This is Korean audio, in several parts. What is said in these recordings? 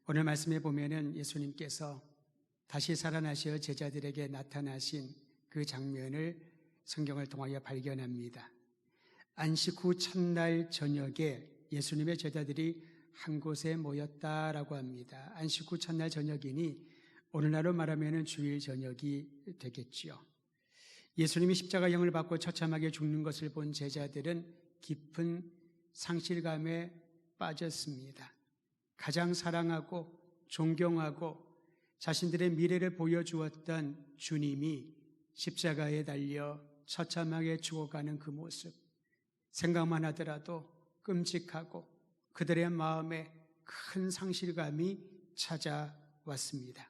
오늘 말씀에 보면은 예수님께서 다시 살아나셔 제자들에게 나타나신 그 장면을 성경을 통하여 발견합니다. 안식 후 첫날 저녁에 예수님의 제자들이 한 곳에 모였다라고 합니다. 안식 후 첫날 저녁이니 오늘날로 말하면 주일 저녁이 되겠지요. 예수님이 십자가형을 받고 처참하게 죽는 것을 본 제자들은 깊은 상실감에 빠졌습니다. 가장 사랑하고 존경하고 자신들의 미래를 보여주었던 주님이 십자가에 달려 처참하게 죽어가는 그 모습, 생각만 하더라도 끔찍하고 그들의 마음에 큰 상실감이 찾아왔습니다.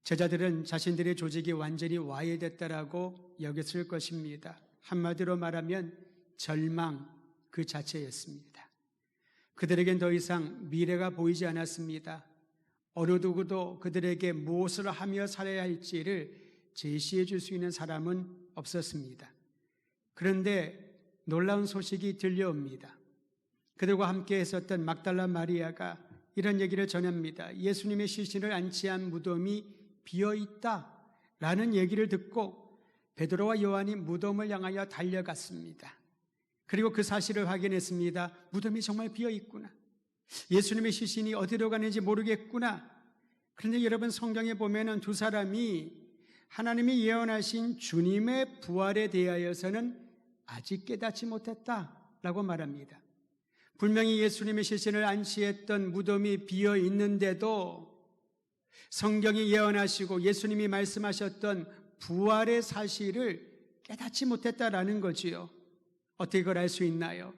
제자들은 자신들의 조직이 완전히 와해됐다라고 여겼을 것입니다. 한마디로 말하면 절망 그 자체였습니다. 그들에겐 더 이상 미래가 보이지 않았습니다. 어느 누구도 그들에게 무엇을 하며 살아야 할지를 제시해 줄 수 있는 사람은 없었습니다. 그런데 놀라운 소식이 들려옵니다. 그들과 함께 있었던 막달라 마리아가 이런 얘기를 전합니다. 예수님의 시신을 안치한 무덤이 비어있다 라는 얘기를 듣고 베드로와 요한이 무덤을 향하여 달려갔습니다. 그리고 그 사실을 확인했습니다. 무덤이 정말 비어있구나. 예수님의 시신이 어디로 가는지 모르겠구나. 그런데 여러분, 성경에 보면은 두 사람이 하나님이 예언하신 주님의 부활에 대하여서는 아직 깨닫지 못했다라고 말합니다. 분명히 예수님의 시신을 안치했던 무덤이 비어 있는데도 성경이 예언하시고 예수님이 말씀하셨던 부활의 사실을 깨닫지 못했다라는 거지요. 어떻게 그걸 알 수 있나요?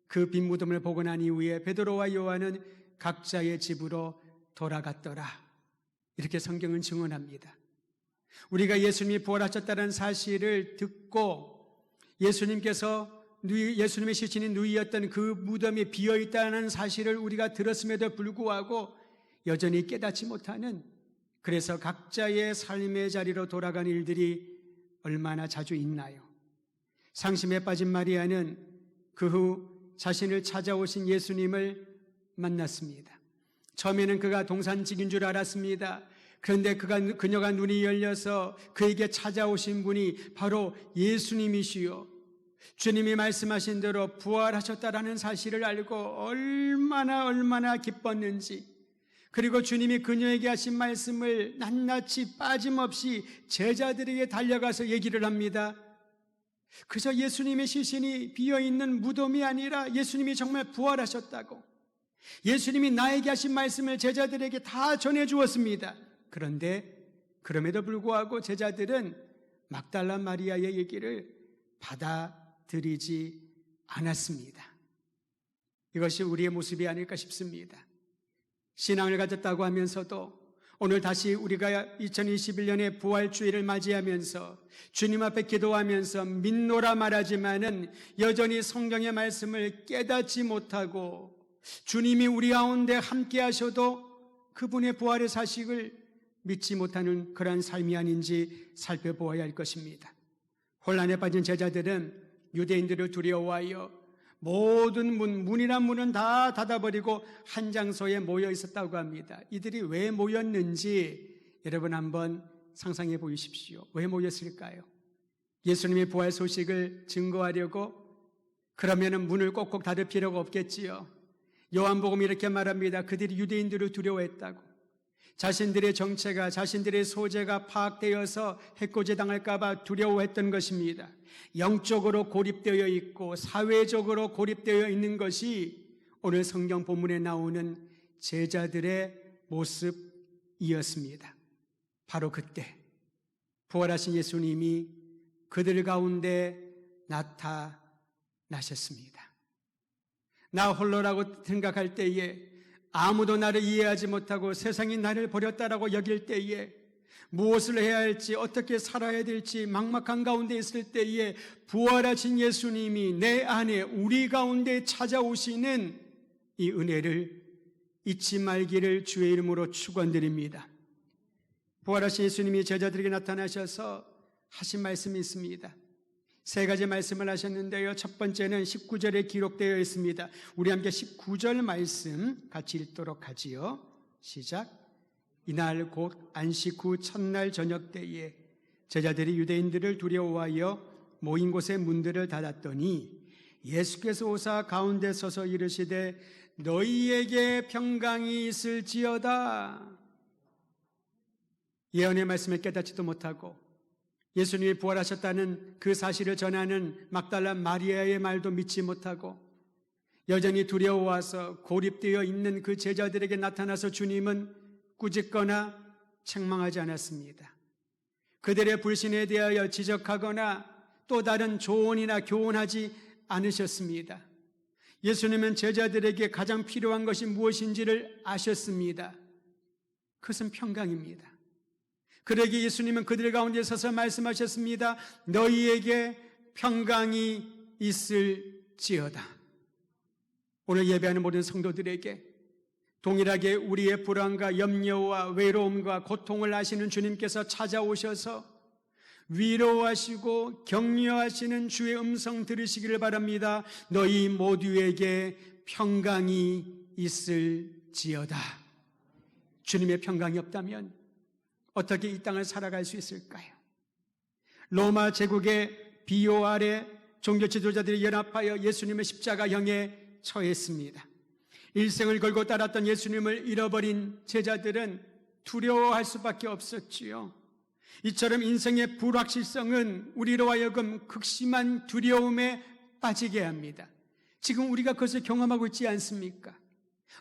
그 빈 무덤을 보고 난 이후에 베드로와 요한은 각자의 집으로 돌아갔더라. 이렇게 성경은 증언합니다. 우리가 예수님이 부활하셨다는 사실을 듣고 예수님의 시신이 누이었던 그 무덤이 비어있다는 사실을 우리가 들었음에도 불구하고 여전히 깨닫지 못하는, 그래서 각자의 삶의 자리로 돌아간 일들이 얼마나 자주 있나요? 상심에 빠진 마리아는 그 후 자신을 찾아오신 예수님을 만났습니다. 처음에는 그가 동산직인 줄 알았습니다. 그런데 그녀가 눈이 열려서 그에게 찾아오신 분이 바로 예수님이시요, 주님이 말씀하신 대로 부활하셨다라는 사실을 알고 얼마나 기뻤는지, 그리고 주님이 그녀에게 하신 말씀을 낱낱이 빠짐없이 제자들에게 달려가서 얘기를 합니다. 그저 예수님의 시신이 비어있는 무덤이 아니라 예수님이 정말 부활하셨다고, 예수님이 나에게 하신 말씀을 제자들에게 다 전해주었습니다. 그런데 그럼에도 불구하고 제자들은 막달라 마리아의 얘기를 받아들이지 않았습니다. 이것이 우리의 모습이 아닐까 싶습니다. 신앙을 가졌다고 하면서도 오늘 다시 우리가 2021년의 부활주의를 맞이하면서 주님 앞에 기도하면서 믿노라 말하지만은 여전히 성경의 말씀을 깨닫지 못하고 주님이 우리 가운데 함께 하셔도 그분의 부활의 사실을 믿지 못하는 그러한 삶이 아닌지 살펴보아야 할 것입니다. 혼란에 빠진 제자들은 유대인들을 두려워하여 모든 문이란 문은 다 닫아버리고 한 장소에 모여 있었다고 합니다. 이들이 왜 모였는지 여러분 한번 상상해 보십시오. 왜 모였을까요? 예수님의 부활 소식을 증거하려고? 그러면은 문을 꼭꼭 닫을 필요가 없겠지요. 요한복음이 이렇게 말합니다. 그들이 유대인들을 두려워했다고. 자신들의 정체가, 자신들의 소재가 파악되어서 해코지 당할까 봐 두려워했던 것입니다. 영적으로 고립되어 있고 사회적으로 고립되어 있는 것이 오늘 성경 본문에 나오는 제자들의 모습이었습니다. 바로 그때 부활하신 예수님이 그들 가운데 나타나셨습니다. 나 홀로라고 생각할 때에, 아무도 나를 이해하지 못하고 세상이 나를 버렸다라고 여길 때에, 무엇을 해야 할지, 어떻게 살아야 될지 막막한 가운데 있을 때에 부활하신 예수님이 내 안에, 우리 가운데 찾아오시는 이 은혜를 잊지 말기를 주의 이름으로 축원드립니다. 부활하신 예수님이 제자들에게 나타나셔서 하신 말씀이 있습니다. 세 가지 말씀을 하셨는데요. 첫 번째는 19절에 기록되어 있습니다. 우리 함께 19절 말씀 같이 읽도록 하지요. 시작. 이날 곧 안식 후 첫날 저녁 때에 제자들이 유대인들을 두려워하여 모인 곳의 문들을 닫았더니 예수께서 오사 가운데 서서 이르시되 너희에게 평강이 있을지어다. 예언의 말씀을 깨닫지도 못하고 예수님이 부활하셨다는 그 사실을 전하는 막달라 마리아의 말도 믿지 못하고 여전히 두려워와서 고립되어 있는 그 제자들에게 나타나서 주님은 꾸짖거나 책망하지 않았습니다. 그들의 불신에 대하여 지적하거나 또 다른 조언이나 교훈하지 않으셨습니다. 예수님은 제자들에게 가장 필요한 것이 무엇인지를 아셨습니다. 그것은 평강입니다. 그러기에 예수님은 그들 가운데 서서 말씀하셨습니다. 너희에게 평강이 있을지어다. 오늘 예배하는 모든 성도들에게 동일하게 우리의 불안과 염려와 외로움과 고통을 아시는 주님께서 찾아오셔서 위로하시고 격려하시는 주의 음성 들으시기를 바랍니다. 너희 모두에게 평강이 있을지어다. 주님의 평강이 없다면 어떻게 이 땅을 살아갈 수 있을까요? 로마 제국의 비호 아래 종교 지도자들이 연합하여 예수님의 십자가형에 처했습니다. 일생을 걸고 따랐던 예수님을 잃어버린 제자들은 두려워할 수밖에 없었지요. 이처럼 인생의 불확실성은 우리로 하여금 극심한 두려움에 빠지게 합니다. 지금 우리가 그것을 경험하고 있지 않습니까?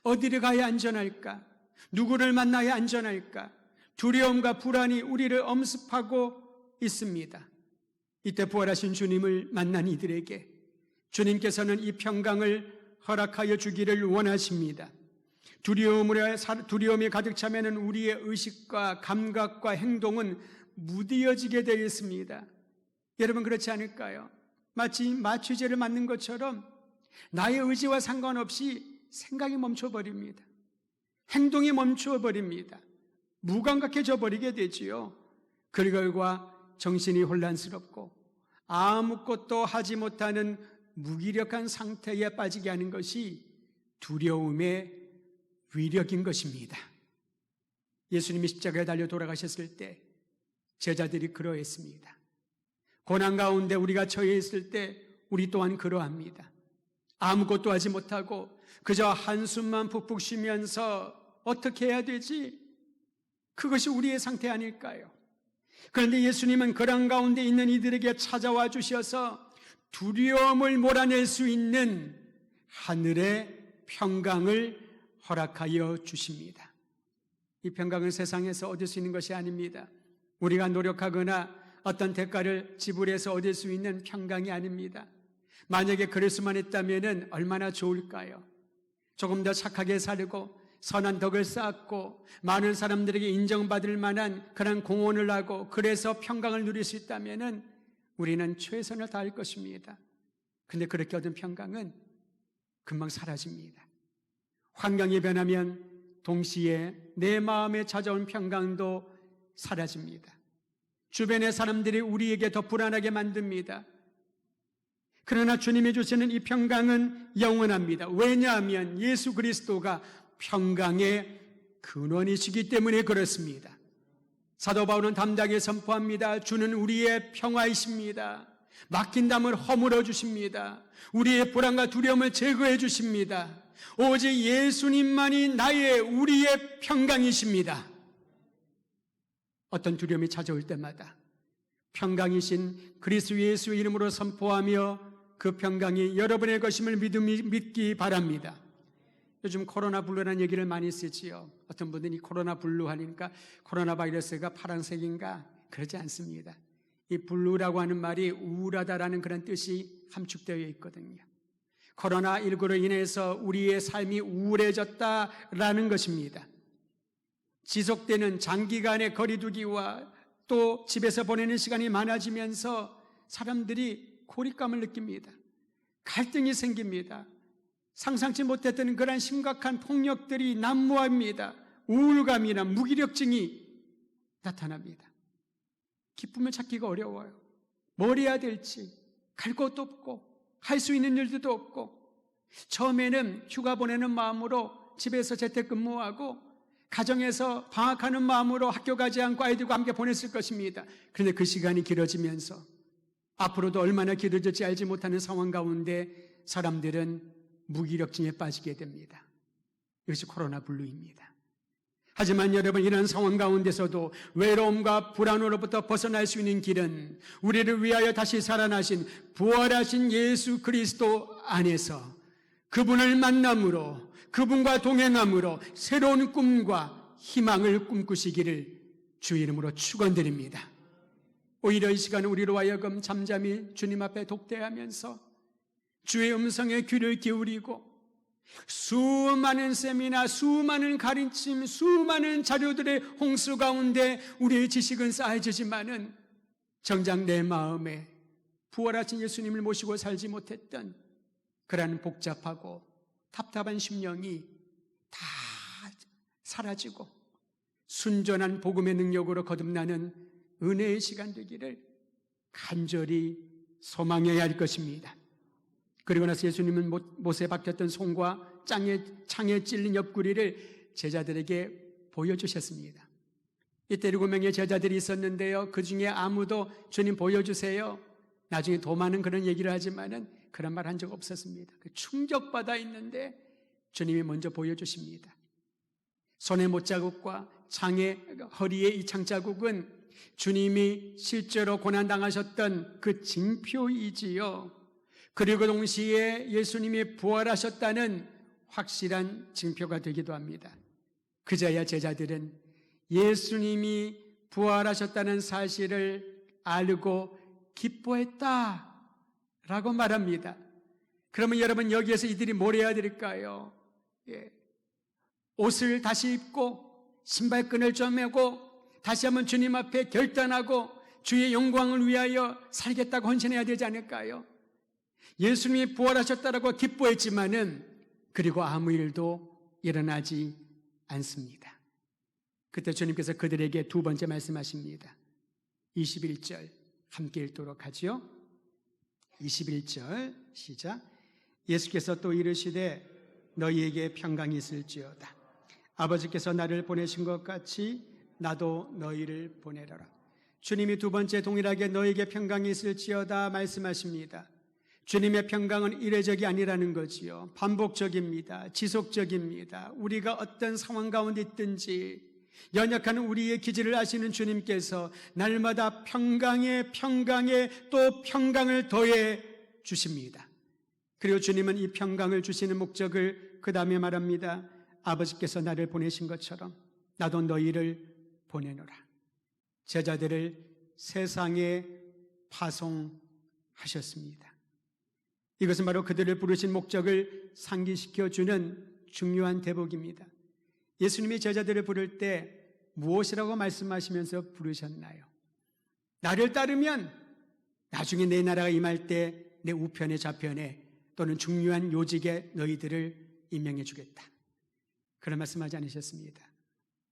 어디를 가야 안전할까? 누구를 만나야 안전할까? 두려움과 불안이 우리를 엄습하고 있습니다. 이때 부활하신 주님을 만난 이들에게 주님께서는 이 평강을 허락하여 주기를 원하십니다. 두려움이 가득 차면 우리의 의식과 감각과 행동은 무뎌지게 되어 있습니다. 여러분 그렇지 않을까요? 마치 마취제를 맞는 것처럼 나의 의지와 상관없이 생각이 멈춰버립니다. 행동이 멈춰버립니다. 무감각해져 버리게 되지요. 그 결과 정신이 혼란스럽고 아무것도 하지 못하는 무기력한 상태에 빠지게 하는 것이 두려움의 위력인 것입니다. 예수님이 십자가에 달려 돌아가셨을 때 제자들이 그러했습니다. 고난 가운데 우리가 처해 있을 때 우리 또한 그러합니다. 아무것도 하지 못하고 그저 한숨만 푹푹 쉬면서 어떻게 해야 되지? 그것이 우리의 상태 아닐까요? 그런데 예수님은 고난 가운데 있는 이들에게 찾아와 주셔서 두려움을 몰아낼 수 있는 하늘의 평강을 허락하여 주십니다. 이 평강은 세상에서 얻을 수 있는 것이 아닙니다. 우리가 노력하거나 어떤 대가를 지불해서 얻을 수 있는 평강이 아닙니다. 만약에 그럴 수만 있다면 얼마나 좋을까요? 조금 더 착하게 살고 선한 덕을 쌓고 많은 사람들에게 인정받을 만한 그런 공헌을 하고 그래서 평강을 누릴 수 있다면 우리는 최선을 다할 것입니다. 근데 그렇게 얻은 평강은 금방 사라집니다. 환경이 변하면 동시에 내 마음에 찾아온 평강도 사라집니다. 주변의 사람들이 우리에게 더 불안하게 만듭니다. 그러나 주님이 주시는 이 평강은 영원합니다. 왜냐하면 예수 그리스도가 평강의 근원이시기 때문에 그렇습니다. 사도 바울은 담대하게 선포합니다. 주는 우리의 평화이십니다. 막힌 담을 허물어 주십니다. 우리의 불안과 두려움을 제거해 주십니다. 오직 예수님만이 우리의 평강이십니다. 어떤 두려움이 찾아올 때마다 평강이신 그리스도 예수의 이름으로 선포하며 그 평강이 여러분의 것임을 믿기 바랍니다. 요즘 코로나 블루라는 얘기를 많이 쓰지요. 어떤 분들이 코로나 블루 하니까 코로나 바이러스가 파란색인가? 그렇지 않습니다. 이 블루라고 하는 말이 우울하다라는 그런 뜻이 함축되어 있거든요. 코로나19로 인해서 우리의 삶이 우울해졌다라는 것입니다. 지속되는 장기간의 거리두기와 또 집에서 보내는 시간이 많아지면서 사람들이 고립감을 느낍니다. 갈등이 생깁니다. 상상치 못했던 그런 심각한 폭력들이 난무합니다. 우울감이나 무기력증이 나타납니다. 기쁨을 찾기가 어려워요. 뭘 해야 될지 갈 곳도 없고 할 수 있는 일도 없고 처음에는 휴가 보내는 마음으로 집에서 재택근무하고 가정에서 방학하는 마음으로 학교 가지 않고 아이들과 함께 보냈을 것입니다. 그런데 그 시간이 길어지면서 앞으로도 얼마나 길어질지 알지 못하는 상황 가운데 사람들은 무기력증에 빠지게 됩니다. 이것이 코로나 블루입니다. 하지만 여러분, 이런 상황 가운데서도 외로움과 불안으로부터 벗어날 수 있는 길은 우리를 위하여 다시 살아나신 부활하신 예수 그리스도 안에서 그분을 만남으로, 그분과 동행함으로 새로운 꿈과 희망을 꿈꾸시기를 주의 이름으로 축원드립니다. 오히려 이 시간은 우리로 하여금 잠잠히 주님 앞에 독대하면서 주의 음성에 귀를 기울이고 수많은 세미나, 수많은 가르침, 수많은 자료들의 홍수 가운데 우리의 지식은 쌓여지지만은 정작 내 마음에 부활하신 예수님을 모시고 살지 못했던 그러한 복잡하고 답답한 심령이 다 사라지고 순전한 복음의 능력으로 거듭나는 은혜의 시간 되기를 간절히 소망해야 할 것입니다. 그리고 나서 예수님은 못에 박혔던 손과 창에 찔린 옆구리를 제자들에게 보여주셨습니다. 이때 7명의 제자들이 있었는데요, 그 중에 아무도 주님 보여주세요, 나중에 더 많은 그런 얘기를 하지만은 그런 말 한 적 없었습니다. 충격받아 있는데 주님이 먼저 보여주십니다. 손의 못자국과 허리의 이 창자국은 주님이 실제로 고난당하셨던 그 징표이지요. 그리고 동시에 예수님이 부활하셨다는 확실한 징표가 되기도 합니다. 그제야 제자들은 예수님이 부활하셨다는 사실을 알고 기뻐했다라고 말합니다. 그러면 여러분, 여기에서 이들이 뭘 해야 될까요? 옷을 다시 입고 신발끈을 쪼매고 다시 한번 주님 앞에 결단하고 주의 영광을 위하여 살겠다고 헌신해야 되지 않을까요? 예수님이 부활하셨다라고 기뻐했지만은 그리고 아무 일도 일어나지 않습니다. 그때 주님께서 그들에게 두 번째 말씀하십니다. 21절 함께 읽도록 하지요. 21절 시작. 예수께서 또 이르시되 너희에게 평강이 있을지어다. 아버지께서 나를 보내신 것 같이 나도 너희를 보내려라. 주님이 두 번째 동일하게 너희에게 평강이 있을지어다 말씀하십니다. 주님의 평강은 이례적이 아니라는 거지요. 반복적입니다. 지속적입니다. 우리가 어떤 상황 가운데 있든지 연약한 우리의 기질을 아시는 주님께서 날마다 평강에 또 평강을 더해 주십니다. 그리고 주님은 이 평강을 주시는 목적을 그 다음에 말합니다. 아버지께서 나를 보내신 것처럼 나도 너희를 보내노라. 제자들을 세상에 파송하셨습니다. 이것은 바로 그들을 부르신 목적을 상기시켜주는 중요한 대목입니다. 예수님이 제자들을 부를 때 무엇이라고 말씀하시면서 부르셨나요? 나를 따르면 나중에 내 나라가 임할 때 내 우편에 좌편에 또는 중요한 요직에 너희들을 임명해 주겠다. 그런 말씀하지 않으셨습니다.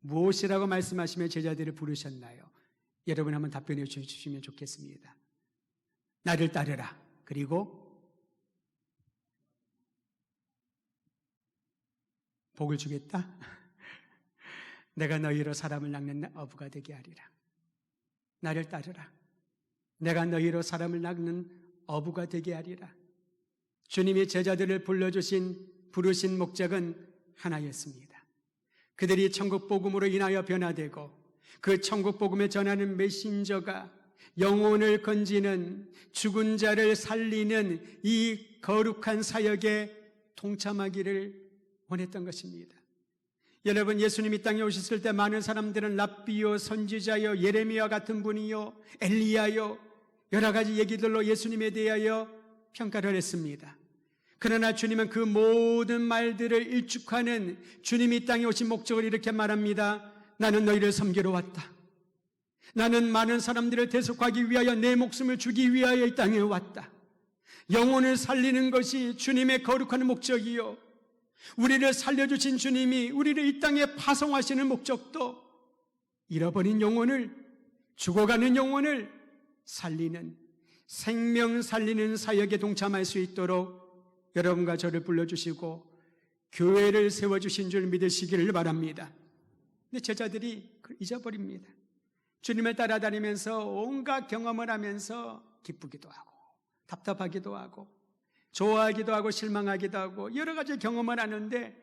무엇이라고 말씀하시며 제자들을 부르셨나요? 여러분 한번 답변해 주시면 좋겠습니다. 나를 따르라. 그리고 복을 주겠다. 내가 너희로 사람을 낚는 어부가 되게 하리라. 나를 따르라. 내가 너희로 사람을 낚는 어부가 되게 하리라. 주님이 제자들을 부르신 목적은 하나였습니다. 그들이 천국 복음으로 인하여 변화되고 그 천국 복음에 전하는 메신저가 영혼을 건지는, 죽은 자를 살리는 이 거룩한 사역에 동참하기를 원했던 것입니다. 여러분, 예수님이 땅에 오셨을 때 많은 사람들은 랍비요, 선지자요, 예레미야 같은 분이요, 엘리야요, 여러 가지 얘기들로 예수님에 대하여 평가를 했습니다. 그러나 주님은 그 모든 말들을 일축하는 주님이 땅에 오신 목적을 이렇게 말합니다. 나는 너희를 섬기러 왔다. 나는 많은 사람들을 대속하기 위하여 내 목숨을 주기 위하여 이 땅에 왔다. 영혼을 살리는 것이 주님의 거룩한 목적이요, 우리를 살려주신 주님이 우리를 이 땅에 파송하시는 목적도 잃어버린 영혼을, 죽어가는 영혼을 살리는, 생명 살리는 사역에 동참할 수 있도록 여러분과 저를 불러주시고 교회를 세워주신 줄 믿으시기를 바랍니다. 근데 제자들이 잊어버립니다. 주님을 따라다니면서 온갖 경험을 하면서 기쁘기도 하고 답답하기도 하고 좋아하기도 하고 실망하기도 하고 여러 가지 경험을 하는데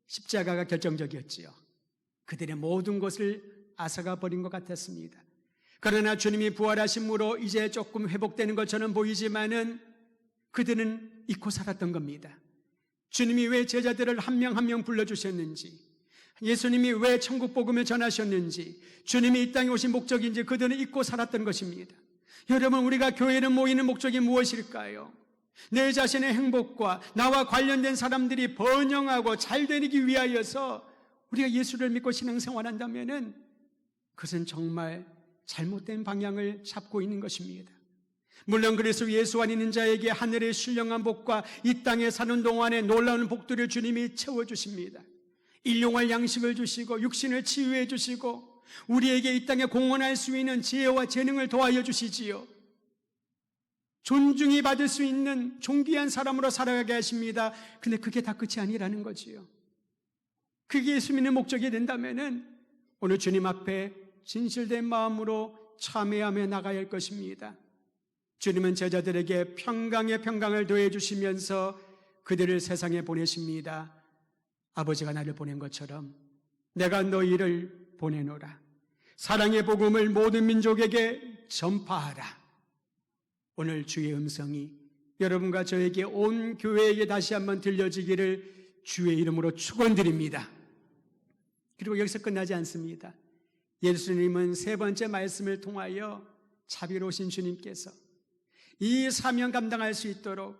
십자가가 결정적이었지요. 그들의 모든 것을 앗아가 버린 것 같았습니다. 그러나 주님이 부활하심으로 이제 조금 회복되는 것처럼 보이지만은 그들은 잊고 살았던 겁니다. 주님이 왜 제자들을 한 명 한 명 불러주셨는지, 예수님이 왜 천국 복음을 전하셨는지, 주님이 이 땅에 오신 목적인지 그들은 잊고 살았던 것입니다. 여러분, 우리가 교회를 모이는 목적이 무엇일까요? 내 자신의 행복과 나와 관련된 사람들이 번영하고 잘 되기 위하여서 우리가 예수를 믿고 신앙생활한다면 그것은 정말 잘못된 방향을 잡고 있는 것입니다. 물론 그래서 예수 안에 있는 자에게 하늘의 신령한 복과 이 땅에 사는 동안에 놀라운 복들을 주님이 채워주십니다. 일용할 양식을 주시고 육신을 치유해 주시고 우리에게 이 땅에 공헌할 수 있는 지혜와 재능을 더하여 주시지요. 존중이 받을 수 있는 존귀한 사람으로 살아가게 하십니다. 근데 그게 다 끝이 아니라는 거지요. 그게 예수 믿는 목적이 된다면 오늘 주님 앞에 진실된 마음으로 참회하며 나가야 할 것입니다. 주님은 제자들에게 평강에 평강을 더해 주시면서 그들을 세상에 보내십니다. 아버지가 나를 보낸 것처럼 내가 너희를 보내노라. 사랑의 복음을 모든 민족에게 전파하라. 오늘 주의 음성이 여러분과 저에게 온 교회에게 다시 한번 들려지기를 주의 이름으로 축원드립니다. 그리고 여기서 끝나지 않습니다. 예수님은 세 번째 말씀을 통하여 자비로우신 주님께서 이 사명 감당할 수 있도록,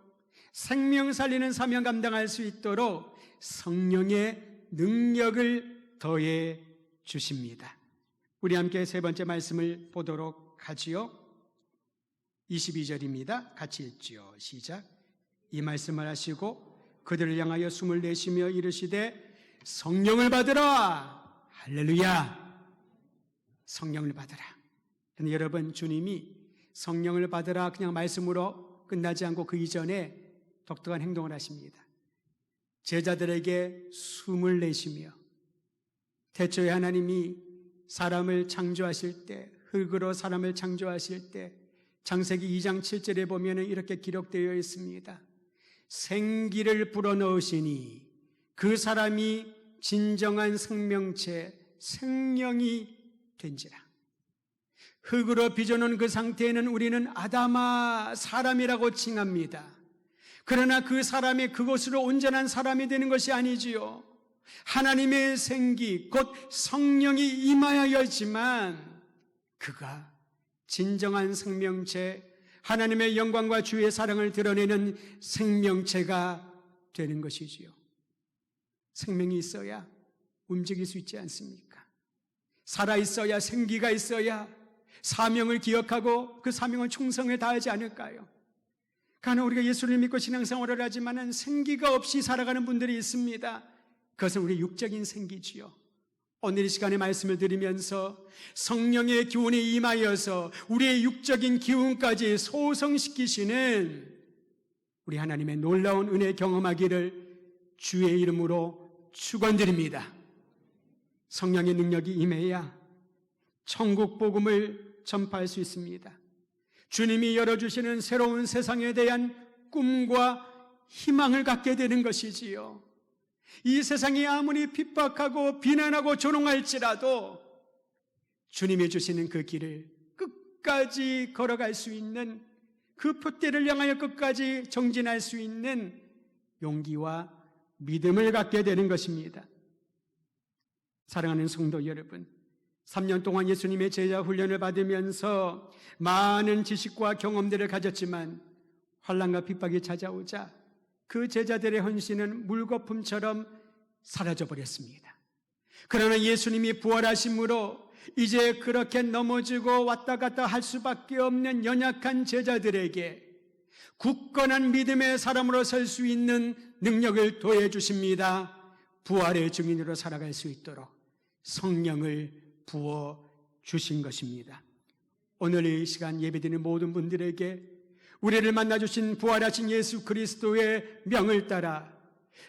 생명 살리는 사명 감당할 수 있도록 성령의 능력을 더해 주십니다. 우리 함께 세 번째 말씀을 보도록 하지요. 22절입니다. 같이 읽지요. 시작. 이 말씀을 하시고 그들을 향하여 숨을 내쉬며 이르시되 성령을 받으라. 할렐루야. 성령을 받으라. 근데 여러분, 주님이 성령을 받으라 그냥 말씀으로 끝나지 않고 그 이전에 독특한 행동을 하십니다. 제자들에게 숨을 내쉬며, 태초에 하나님이 사람을 창조하실 때, 흙으로 사람을 창조하실 때 창세기 2장 7절에 보면 이렇게 기록되어 있습니다. 생기를 불어넣으시니 그 사람이 진정한 생명체, 생명이 된지라. 흙으로 빚어놓은 그 상태에는 우리는 아담아 사람이라고 칭합니다. 그러나 그 사람이 그것으로 온전한 사람이 되는 것이 아니지요. 하나님의 생기, 곧 성령이 임하여야지만 그가 진정한 생명체, 하나님의 영광과 주의 사랑을 드러내는 생명체가 되는 것이지요. 생명이 있어야 움직일 수 있지 않습니까? 살아있어야, 생기가 있어야 사명을 기억하고 그 사명을 충성을 다하지 않을까요? 가는 우리가 예수를 믿고 신앙생활을 하지만 생기가 없이 살아가는 분들이 있습니다. 그것은 우리 육적인 생기지요. 오늘 이 시간에 말씀을 드리면서 성령의 기운이 임하여서 우리의 육적인 기운까지 소성시키시는 우리 하나님의 놀라운 은혜 경험하기를 주의 이름으로 축원드립니다. 성령의 능력이 임해야 천국 복음을 전파할 수 있습니다. 주님이 열어주시는 새로운 세상에 대한 꿈과 희망을 갖게 되는 것이지요. 이 세상이 아무리 핍박하고 비난하고 조롱할지라도 주님이 주시는 그 길을 끝까지 걸어갈 수 있는, 그 표대를 향하여 끝까지 정진할 수 있는 용기와 믿음을 갖게 되는 것입니다. 사랑하는 성도 여러분, 3년 동안 예수님의 제자 훈련을 받으면서 많은 지식과 경험들을 가졌지만 환난과 핍박이 찾아오자 그 제자들의 헌신은 물거품처럼 사라져버렸습니다. 그러나 예수님이 부활하심으로 이제 그렇게 넘어지고 왔다 갔다 할 수밖에 없는 연약한 제자들에게 굳건한 믿음의 사람으로 설 수 있는 능력을 더해 주십니다. 부활의 증인으로 살아갈 수 있도록 성령을 부어 주신 것입니다. 오늘 이 시간 예배드리는 모든 분들에게 우리를 만나주신 부활하신 예수 그리스도의 명을 따라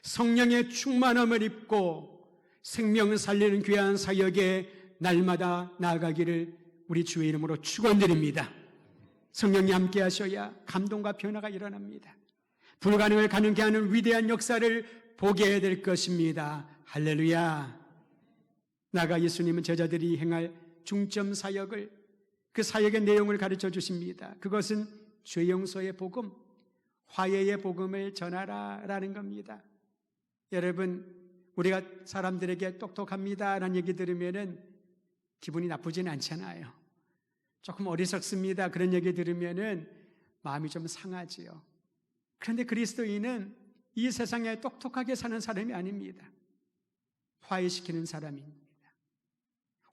성령의 충만함을 입고 생명을 살리는 귀한 사역에 날마다 나아가기를 우리 주의 이름으로 축원드립니다. 성령이 함께 하셔야 감동과 변화가 일어납니다. 불가능을 가능케 하는 위대한 역사를 보게 될 것입니다. 할렐루야. 나아가 예수님은 제자들이 행할 중점 사역을, 그 사역의 내용을 가르쳐 주십니다. 그것은 죄 용서의 복음, 화해의 복음을 전하라 라는 겁니다. 여러분, 우리가 사람들에게 똑똑합니다 라는 얘기 들으면은 기분이 나쁘진 않잖아요. 조금 어리석습니다 그런 얘기 들으면은 마음이 좀 상하지요. 그런데 그리스도인은 이 세상에 똑똑하게 사는 사람이 아닙니다. 화해시키는 사람입니다.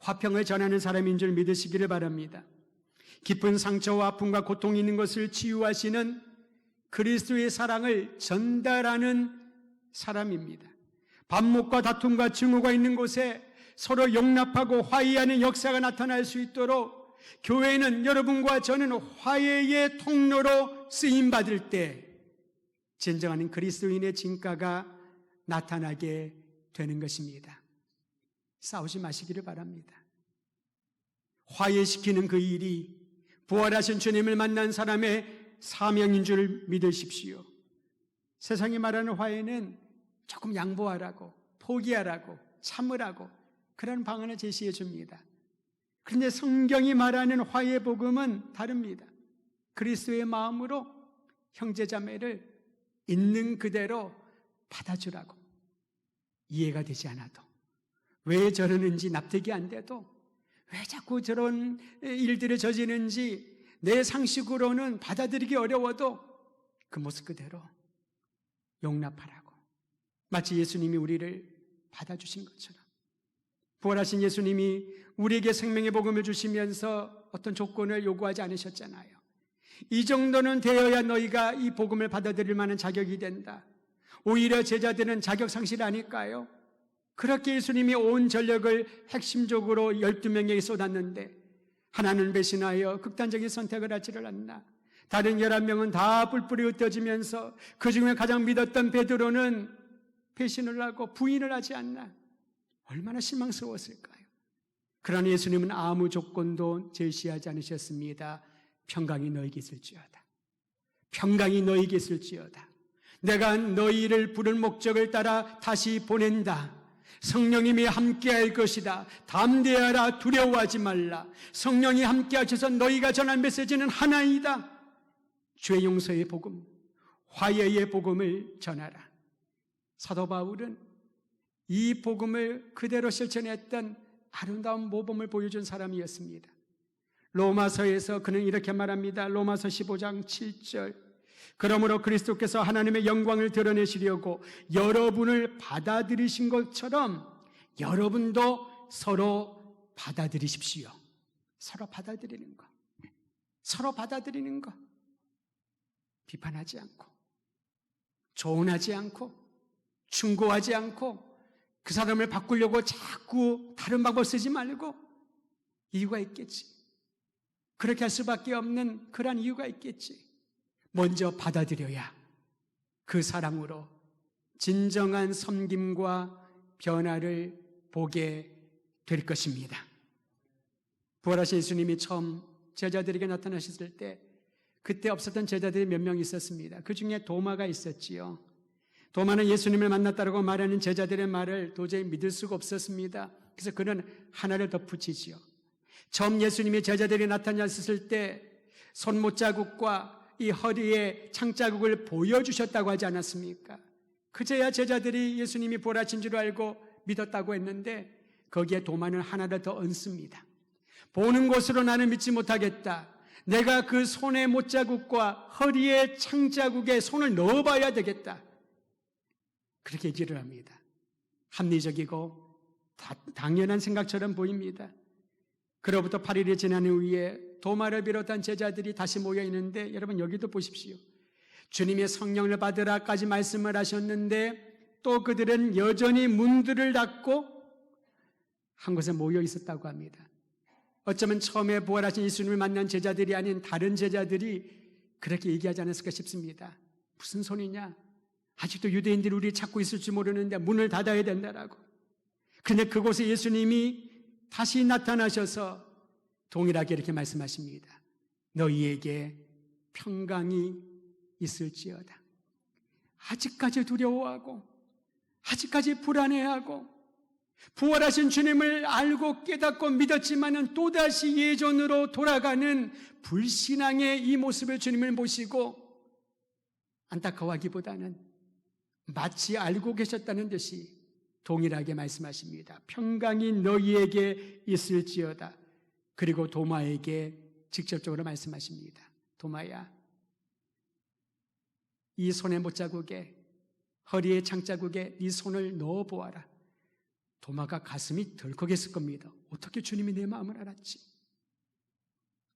화평을 전하는 사람인 줄 믿으시기를 바랍니다. 깊은 상처와 아픔과 고통이 있는 것을 치유하시는 그리스도의 사랑을 전달하는 사람입니다. 반목과 다툼과 증오가 있는 곳에 서로 용납하고 화해하는 역사가 나타날 수 있도록 교회는, 여러분과 저는 화해의 통로로 쓰임받을 때 진정한 그리스도인의 진가가 나타나게 되는 것입니다. 싸우지 마시기를 바랍니다. 화해시키는 그 일이 부활하신 주님을 만난 사람의 사명인 줄 믿으십시오. 세상이 말하는 화해는 조금 양보하라고, 포기하라고, 참으라고 그런 방안을 제시해 줍니다. 그런데 성경이 말하는 화해 복음은 다릅니다. 그리스도의 마음으로 형제자매를 있는 그대로 받아주라고. 이해가 되지 않아도, 왜 저러는지 납득이 안 돼도, 왜 자꾸 저런 일들을 저지르는지 내 상식으로는 받아들이기 어려워도 그 모습 그대로 용납하라고. 마치 예수님이 우리를 받아주신 것처럼. 부활하신 예수님이 우리에게 생명의 복음을 주시면서 어떤 조건을 요구하지 않으셨잖아요. 이 정도는 되어야 너희가 이 복음을 받아들일 만한 자격이 된다. 오히려 제자들은 자격 상실 아닐까요? 그렇게 예수님이 온 전력을 핵심적으로 12명에게 쏟았는데 하나는 배신하여 극단적인 선택을 하지를 않나. 다른 11명은 다 뿔뿔이 흩어지면서 그 중에 가장 믿었던 베드로는 배신을 하고 부인을 하지 않나. 얼마나 실망스러웠을까요? 그러나 예수님은 아무 조건도 제시하지 않으셨습니다. 평강이 너희에게 있을지어다. 평강이 너희에게 있을지어다. 내가 너희를 부른 목적을 따라 다시 보낸다. 성령님이 함께할 것이다. 담대하라, 두려워하지 말라. 성령이 함께하셔서 너희가 전한 메시지는 하나이다. 죄 용서의 복음, 화해의 복음을 전하라. 사도 바울은 이 복음을 그대로 실천했던 아름다운 모범을 보여준 사람이었습니다. 로마서에서 그는 이렇게 말합니다. 로마서 15장 7절. 그러므로 그리스도께서 하나님의 영광을 드러내시려고 여러분을 받아들이신 것처럼 여러분도 서로 받아들이십시오. 서로 받아들이는 것. 서로 받아들이는 것. 비판하지 않고, 조언하지 않고, 충고하지 않고, 그 사람을 바꾸려고 자꾸 다른 방법 쓰지 말고, 이유가 있겠지. 그렇게 할 수밖에 없는 그러한 이유가 있겠지. 먼저 받아들여야 그 사랑으로 진정한 섬김과 변화를 보게 될 것입니다. 부활하신 예수님이 처음 제자들에게 나타나셨을 때 그때 없었던 제자들이 몇 명 있었습니다. 그 중에 도마가 있었지요. 도마는 예수님을 만났다고 말하는 제자들의 말을 도저히 믿을 수가 없었습니다. 그래서 그는 하나를 덧붙이지요. 처음 예수님이 제자들이 나타났을 때 손못자국과 이 허리에 창자국을 보여주셨다고 하지 않았습니까? 그제야 제자들이 예수님이 부활하신 줄 알고 믿었다고 했는데 거기에 도마는 하나를 더 얹습니다. 보는 것으로 나는 믿지 못하겠다. 내가 그 손의 못자국과 허리의 창자국에 손을 넣어봐야 되겠다. 그렇게 얘기를 합니다. 합리적이고 당연한 생각처럼 보입니다. 그로부터 8일이 지난 후에 도마를 비롯한 제자들이 다시 모여 있는데 여러분 여기도 보십시오. 주님의 성령을 받으라까지 말씀을 하셨는데 또 그들은 여전히 문들을 닫고 한 곳에 모여 있었다고 합니다. 어쩌면 처음에 부활하신 예수님을 만난 제자들이 아닌 다른 제자들이 그렇게 얘기하지 않았을까 싶습니다. 무슨 소리냐? 아직도 유대인들이 우리 찾고 있을지 모르는데 문을 닫아야 된다라고. 그런데 그곳에 예수님이 다시 나타나셔서 동일하게 이렇게 말씀하십니다. 너희에게 평강이 있을지어다. 아직까지 두려워하고 아직까지 불안해하고 부활하신 주님을 알고 깨닫고 믿었지만은 또다시 예전으로 돌아가는 불신앙의 이 모습을 주님을 모시고 안타까워하기보다는 마치 알고 계셨다는 듯이 동일하게 말씀하십니다. 평강이 너희에게 있을지어다. 그리고 도마에게 직접적으로 말씀하십니다. 도마야, 이 손의 못자국에 허리의 창자국에 네 손을 넣어보아라. 도마가 가슴이 덜컥했을 겁니다. 어떻게 주님이 내 마음을 알았지?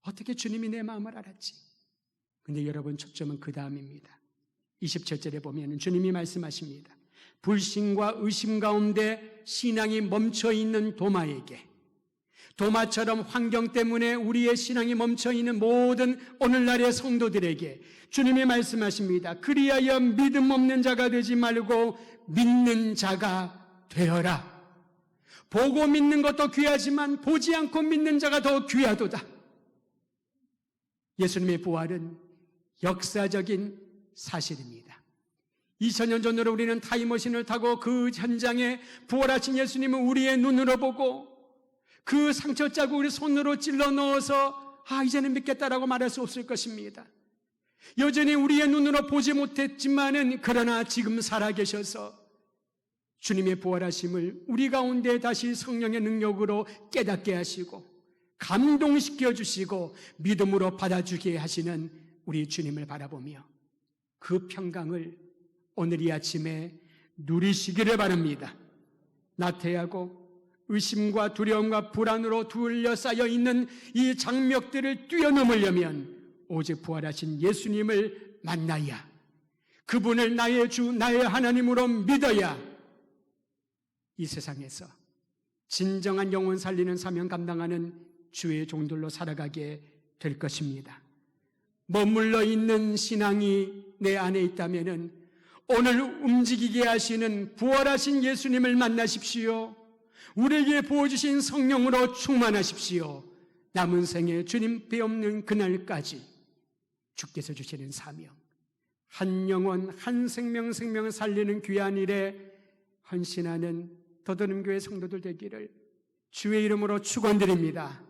어떻게 주님이 내 마음을 알았지? 근데 여러분, 초점은 그 다음입니다. 27절에 보면 주님이 말씀하십니다. 불신과 의심 가운데 신앙이 멈춰있는 도마에게, 도마처럼 환경 때문에 우리의 신앙이 멈춰있는 모든 오늘날의 성도들에게 주님이 말씀하십니다. 그리하여 믿음 없는 자가 되지 말고 믿는 자가 되어라. 보고 믿는 것도 귀하지만 보지 않고 믿는 자가 더 귀하도다. 예수님의 부활은 역사적인 사실입니다. 2000년 전으로 우리는 타임머신을 타고 그 현장에 부활하신 예수님을 우리의 눈으로 보고 그 상처 자국을 손으로 찔러 넣어서 이제는 믿겠다라고 말할 수 없을 것입니다. 여전히 우리의 눈으로 보지 못했지만은 그러나 지금 살아계셔서 주님의 부활하심을 우리 가운데 다시 성령의 능력으로 깨닫게 하시고 감동시켜 주시고 믿음으로 받아주게 하시는 우리 주님을 바라보며 그 평강을 오늘 이 아침에 누리시기를 바랍니다. 나태하고 의심과 두려움과 불안으로 둘러싸여 있는 이 장벽들을 뛰어넘으려면 오직 부활하신 예수님을 만나야, 그분을 나의 주, 나의 하나님으로 믿어야 이 세상에서 진정한 영혼 살리는 사명 감당하는 주의 종들로 살아가게 될 것입니다. 머물러 있는 신앙이 내 안에 있다면은 오늘 움직이게 하시는 부활하신 예수님을 만나십시오. 우리에게 부어주신 성령으로 충만하십시오. 남은 생에 주님 빼없는 그날까지 주께서 주시는 사명, 한 영혼 한 생명을 살리는 귀한 일에 헌신하는 더드림교회 성도들 되기를 주의 이름으로 축원드립니다.